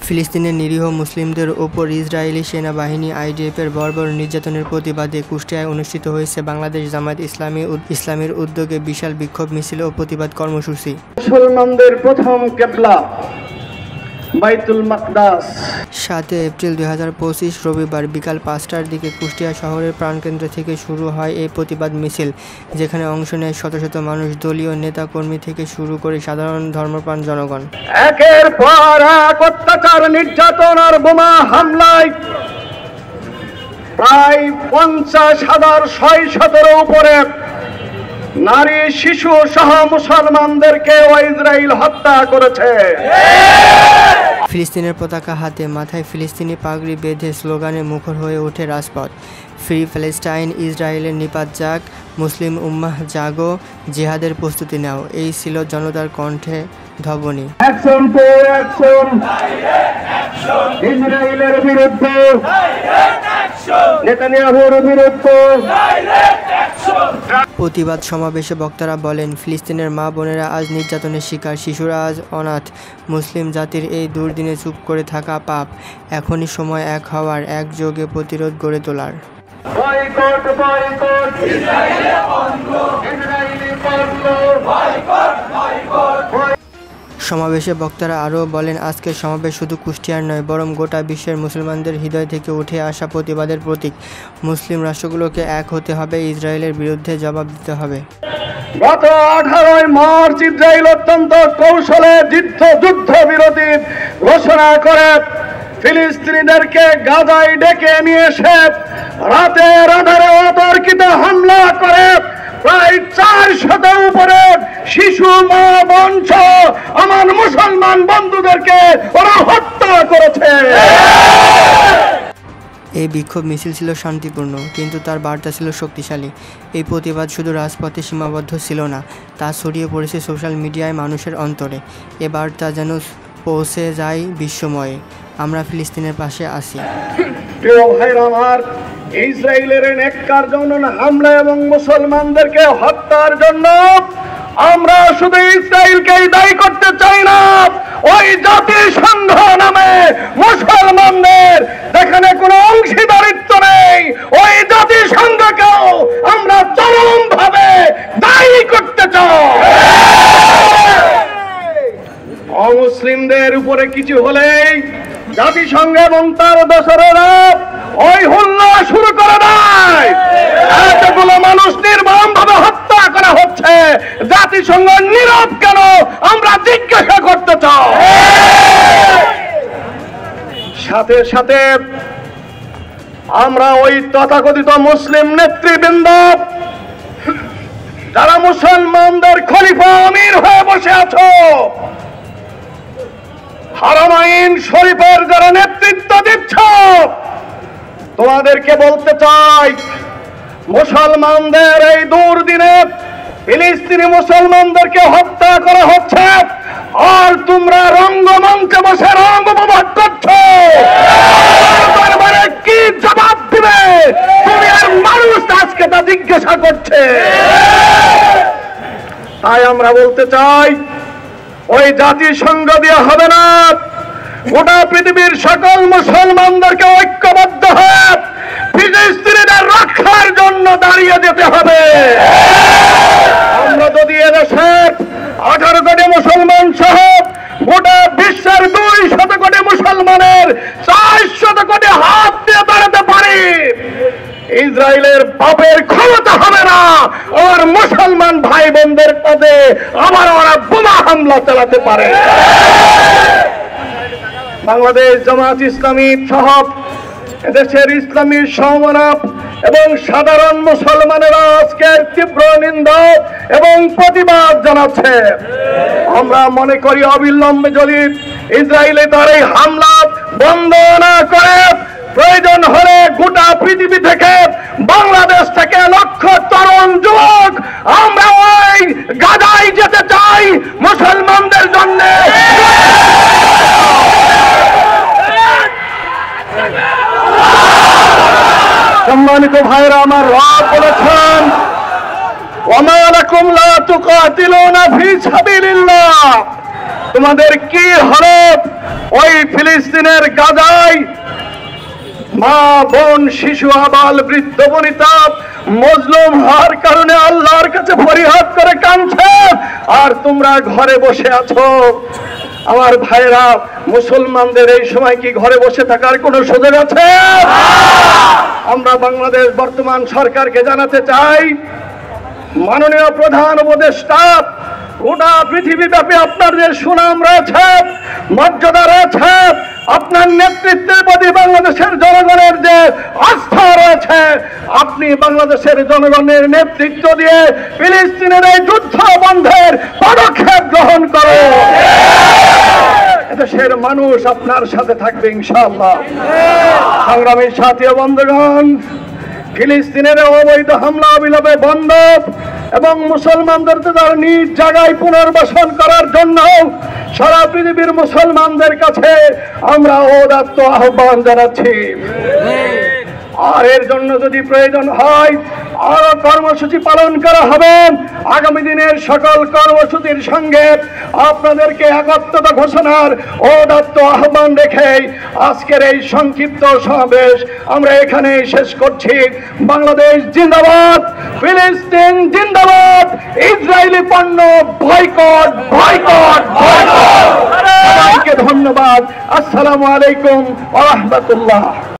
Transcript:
ফিলিস্তিনের নিরীহ মুসলিমদের ওপর ইসরায়েলি সেনাবাহিনী আইডিএফের বর্বর নির্যাতনের প্রতিবাদে কুষ্টিয়ায় অনুষ্ঠিত হয়েছে বাংলাদেশ জামায়াত ইসলামীর উদ্যোগে বিশাল বিক্ষোভ মিছিল ও প্রতিবাদ কর্মসূচি। মুসলমানদের প্রথম কিবলা বাইতুল মাকদাস। 7 এপ্রিল 2025 রবিবার বিকাল 5টার দিকে কুষ্টিয়া শহরের প্রাণকেন্দ্র থেকে শুরু হয় এই প্রতিবাদ মিছিল, যেখানে অংশ নেয় শত শত মানুষ, দলীয় নেতা কর্মী থেকে শুরু করে সাধারণ ধর্মপ্রাণ জনগণ। একের পর এক অত্যাচার, নির্যাতন আর বোমা হামলায় প্রায় 50,600 উপরে নারী, শিশু সহ মুসলমানদেরকে ইসরায়েল হত্যা করেছে। ফিলিস্তিনের পতাকা হাতে, মাথায় ফিলিস্তিনি পাগড়ি বেঁধে স্লোগানে মুখর হয়ে ওঠে রাজপথ। ফ্রি প্যালেস্টাইন, ইসরায়েলের নিপাত যাক, মুসলিম উম্মাহ জাগো, জিহাদের প্রস্তুতি নাও, এই ছিল জনতার কণ্ঠে ধ্বনি। ইসরায়েলের বিরুদ্ধে, নেতানিয়াহুর বিরুদ্ধে। প্রতিবাদ সমাবেশে বক্তারা বলেন, ফিলিস্তিনের মা বোনেরা আজ নির্যাতনের শিকার, শিশুরা আজ অনাথ। মুসলিম জাতির এই দুর্দিনে চুপ করে থাকা পাপ। এখনই সময় এক হওয়ার, একযোগে প্রতিরোধ গড়ে তোলার। বয়কট বয়কট, ইসরায়েলি বন্ধ, ইসরায়েলি বন্ধ, বয়কট বয়কট। সমাবেশে বক্তারা আরও বলেন, আজকের সমাবেশ শুধু কুষ্টিয়ার নয়, বরং গোটা বিশ্বের মুসলমানদের হৃদয় থেকে উঠে আসা প্রতিবাদের প্রতীক। মুসলিম রাষ্ট্রগুলোকে এক হতে হবে, ইসরায়েলের বিরুদ্ধে জবাব দিতে হবে। গত 18 মার্চ ইসরায়েল অত্যন্ত কৌশলে যুদ্ধ বিরতি ঘোষণা করে ফিলিস্তিনিদেরকে গাজায় ডেকে নিয়ে এসে রাতের আধারে অতর্কিত হামলা করে প্রায় 400 উপরে শিশু, মা, বোন সহ আমার মুসলমান বন্ধুদেরকে ওরা হত্যা করেছে। এই বিক্ষোভ মিছিল ছিল শান্তিপূর্ণ, কিন্তু তার বার্তা ছিল শক্তিশালী। এই প্রতিবাদ শুধু রাজপথে সীমাবদ্ধ ছিল না, তা ছড়িয়ে পড়েছে সোশ্যাল মিডিয়ায়, মানুষের অন্তরে। এ বার্তা যেন পৌঁছে যায় বিশ্বময়ে, আমরা ফিলিস্তিনের পাশে আছি। প্রিয় ভাইরা আমার, ইসরায়েলের নেককারজনক হামলা এবং মুসলমানদেরকে হত্যার জন্য আমরা শুধু ইসরায়েলকেই দায়ী করতে চাই না, ওই জাতিসংঘ নামে মুসলমানদের যেখানে কোনো অংশীদারিত্ব নেই, ওই জাতিসংঘকেও আমরা চরমভাবে দায়ী করতে চাই। অমুসলিমদের উপরে কিছু হলেই জাতিসংঘ এবং তার দোসরেরা ওই হুল্লা শুরু করে দেয়। এতগুলো মানুষ নির্মমভাবে হত্যা করা হচ্ছে, জাতিসংঘ নীরব কেন আমরা জিজ্ঞাসা করতে চাই। সাথে সাথে আমরা ওই তথাকথিত মুসলিম নেতৃবৃন্দ যারা মুসলমানদের খলিফা আমির হয়ে বসে আছো, হারামাইন শরীফের যারা নেতৃত্ব দিচ্ছ, তোমাদেরকে বলতে চাই, মুসলমানদের এই দুর্দিনে ফিলিস্তিনি মুসলমানদেরকে হত্যা করা হচ্ছে, আর তোমরা রঙ্গমঞ্চে বসে রঙ্গ উপভোগ করছো। কি জবাব দিবে? দুনিয়ার মানুষ আজকে তা জিজ্ঞাসা করছে। তাই আমরা বলতে চাই, ওই জাতিসংঘ দিয়ে হবে না, গোটা পৃথিবীর সকল মুসলমানদেরকে ঐক্যবদ্ধ হয়ে ফিলিস্তিনিদের রক্ষার জন্য দাঁড়িয়ে যেতে হবে। আমরা যদি এদেশের 18 কোটি মুসলমান সহ গোটা বিশ্বের 200 কোটি মুসলমানের 400 কোটি হাত দিয়ে দাঁড়াতে পারি, ইসরায়েলের বাপের ক্ষমতা হবে না আর মুসলমান ভাই বোনদের পদে আবার ওরা বোমা হামলা চালাতে পারে। বাংলাদেশ জামায়াত ইসলামী সহ দেশের ইসলামী সমমনা এবং সাধারণ মুসলমানেরা আজকের তীব্র নিন্দা এবং প্রতিবাদ জানাচ্ছে। আমরা মনে করি অবিলম্বে যদি ইসরায়েলে তার এই হামলা বন্ধ না করে, প্রয়োজন হলে গোটা পৃথিবী থেকে, বাংলাদেশ থেকে লক্ষ তরুণ যুবক আমরা ওই গাজায় যেতে চাই মুসলমানদের জন্য। সম্মানিত ভাইরা আমার, রব বলেছেন, ওমা লাকুম লা তুকাতিলুনা ফি সাবিলিল্লাহ, তোমাদের কি হলো ওই ফিলিস্তিনের গাজায় মা বোন শিশু আবাল বৃদ্ধ বনিতা মজলুম হওয়ার কারণে আল্লাহর কাছে ফরিয়াদ করে কাঁদছে, আর তোমরা ঘরে বসে আছো। আমার ভাইরা, মুসলমানদের এই সময় কি ঘরে বসে থাকার কোনো সুযোগ আছে? আমরা বাংলাদেশ বর্তমান সরকারকে জানাতে চাই, মাননীয় প্রধান উপদেষ্টা, গোটা পৃথিবীব্যাপী আপনার যে সুনাম রয়েছে, মর্যাদা রয়েছে, আপনার নেতৃত্বের প্রতি বাংলাদেশের জনগণের যে আস্থা রয়েছে, আপনি বাংলাদেশের জনগণের নেতৃত্ব দিয়ে ফিলিস্তিনের এই যুদ্ধ বন্ধের পদক্ষেপ গ্রহণ করো। দেশের মানুষ আপনার সাথে থাকবে ইনশাআল্লাহ। সংগ্রামী সাথী ও বন্ধুগণ, ফিলিস্তিনের অবৈধ হামলা অবিলম্বে বন্ধ এবং মুসলমানদের তার নিজ জায়গায় পুনর্বাসন করার জন্য সারা পৃথিবীর মুসলমানদের কাছে আমরা ঔদাত্ত আহ্বান জানাচ্ছি। আর এর জন্য যদি প্রয়োজন হয় আরো কর্মসূচি পালন করা হবে। আগামী দিনের সকল কর্মসূচির সঙ্গে আপনাদেরকে একাত্মতা ঘোষণার ঔদাত্ত আহ্বান রেখে আজকের এই সংক্ষিপ্ত সমাবেশ আমরা এখানে শেষ করছি। বাংলাদেশ জিন্দাবাদ, ফিলিস্তিন জিন্দাবাদ, ইসরায়েলি পণ্য বয়কট বয়কট বয়কট। সবাইকে ধন্যবাদ। আসসালামু আলাইকুম ওয়া রাহমাতুল্লাহ।